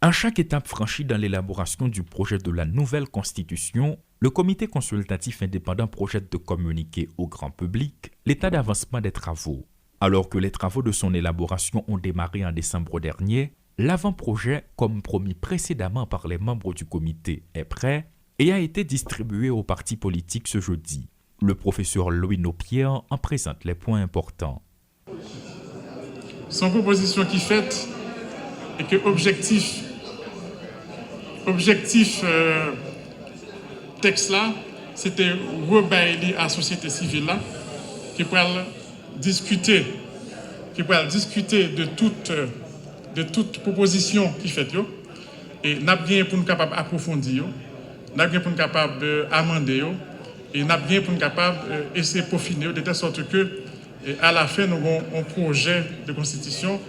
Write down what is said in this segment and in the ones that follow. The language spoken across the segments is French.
À chaque étape franchie dans l'élaboration du projet de la nouvelle constitution, le comité consultatif indépendant projette de communiquer au grand public l'état d'avancement des travaux. Alors que les travaux de son élaboration ont démarré en décembre dernier, l'avant-projet, comme promis précédemment par les membres du comité, est prêt et a été distribué aux partis politiques ce jeudi. Le professeur Louis Nopierre en présente les points importants. Son proposition qui fait et que objectif texte là, c'était rebailler à la société civile là, qui pourrait discuter de toute proposition qui fait yo, et n'a bien pour nous capable approfondir, n'a bien pour nous capable amender et n'a bien pour nous capable essayer de peaufiner de telle sorte que à la fin nous avons un projet de constitution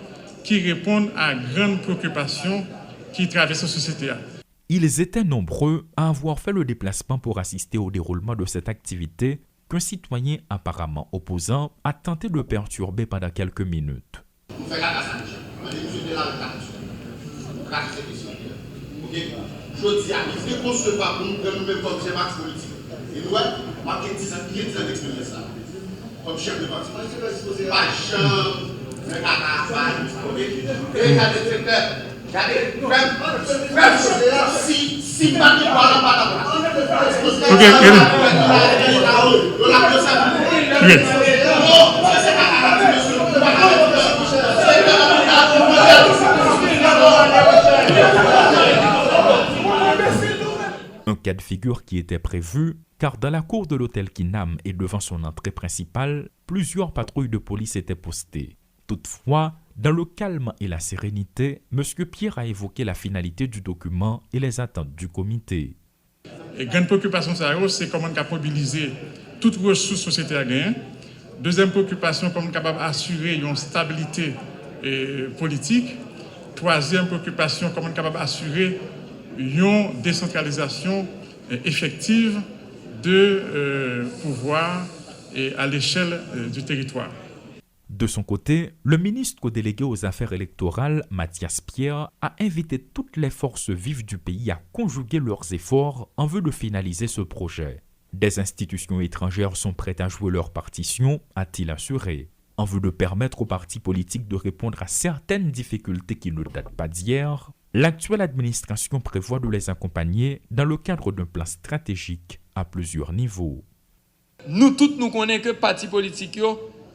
qui répond à grandes préoccupations qui traversent la société. Ils étaient nombreux à avoir fait le déplacement pour assister au déroulement de cette activité qu'un citoyen apparemment opposant a tenté de perturber pendant quelques minutes. Un cas de figure qui était prévu, car dans la cour de l'hôtel Kinam et devant son entrée principale, plusieurs patrouilles de police étaient postées. Toutefois, dans le calme et la sérénité, M. Pierre a évoqué la finalité du document et les attentes du comité. La grande préoccupation, c'est comment on peut mobiliser toutes les ressources société à gagner. Deuxième préoccupation, comment on est capable d'assurer une stabilité politique. Troisième préoccupation, comment on est capable d'assurer une décentralisation effective de pouvoir à l'échelle du territoire. De son côté, le ministre délégué aux affaires électorales, Mathias Pierre, a invité toutes les forces vives du pays à conjuguer leurs efforts en vue de finaliser ce projet. Des institutions étrangères sont prêtes à jouer leur partition, a-t-il assuré, en vue de permettre aux partis politiques de répondre à certaines difficultés qui ne datent pas d'hier. L'actuelle administration prévoit de les accompagner dans le cadre d'un plan stratégique à plusieurs niveaux. Nous tous nous connaissons que les partis politiques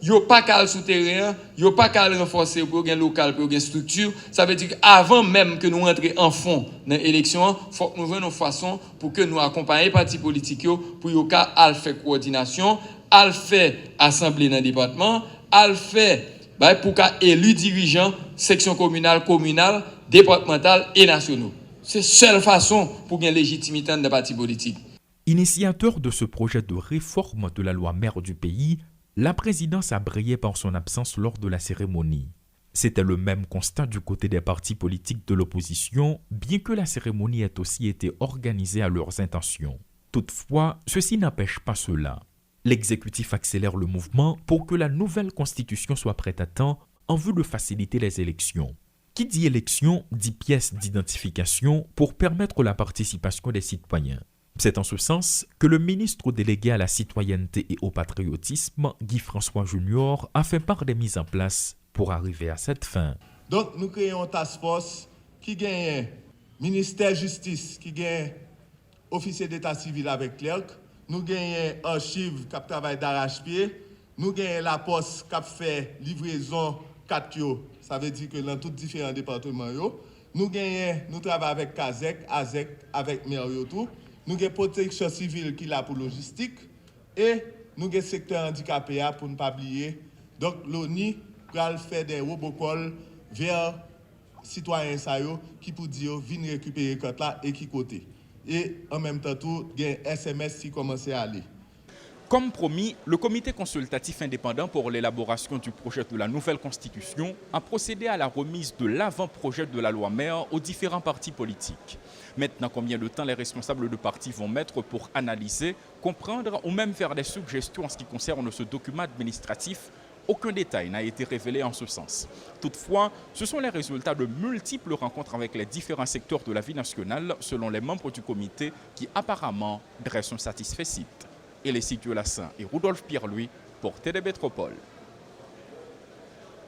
yo pas qu'à souterrain, yo pas qu'à renforcer pour gain local pour gain structure. Ça veut dire qu'avant même que nous rentrions en fond dans l'élection, faut que nous voyons une façon pour que nous accompagnions les partis politiques pour yo ka al faire coordination, al faire assemblée dans le département, al faire pour ka élu dirigeant section communale, départementale et nationaux. C'est la seule façon pour gagner légitimité dans les partis politiques. Initiateur de ce projet de réforme de la loi mère du pays, la présidence a brillé par son absence lors de la cérémonie. C'était le même constat du côté des partis politiques de l'opposition, bien que la cérémonie ait aussi été organisée à leurs intentions. Toutefois, ceci n'empêche pas cela. L'exécutif accélère le mouvement pour que la nouvelle constitution soit prête à temps en vue de faciliter les élections. Qui dit élection dit pièce d'identification pour permettre la participation des citoyens. C'est en ce sens que le ministre délégué à la citoyenneté et au patriotisme, Guy François Junior, a fait part des mises en place pour arriver à cette fin. Donc nous créons une task force qui gagne ministère de justice, qui gagne officier d'état civil avec clerc, nous gagnons archives qui travaillent d'arrache-pied, nous gagnons la poste qui fait livraison 4 yo, ça veut dire que dans tous différents départements yo, nous travaillons avec Kazek, Azek, avec maire yo tout. Nous avons protection civile qui est là pour logistique et nous avons secteur handicapé pour ne pas oublier. Donc l'ONI va faire des robocalls vers citoyens qui pour dire venir récupérer compte là et qui côté. Et en même temps tout, il y a un SMS qui commence à aller. Comme promis, le comité consultatif indépendant pour l'élaboration du projet de la nouvelle constitution a procédé à la remise de l'avant-projet de la loi mère aux différents partis politiques. Maintenant, combien de temps les responsables de partis vont mettre pour analyser, comprendre ou même faire des suggestions en ce qui concerne ce document administratif, Aucun détail n'a été révélé en ce sens. Toutefois, ce sont les résultats de multiples rencontres avec les différents secteurs de la vie nationale, selon les membres du comité, qui apparemment dressent un satisfait site. Elissi Diolassin et Rudolphe Pierre-Louis pour TD Métropole.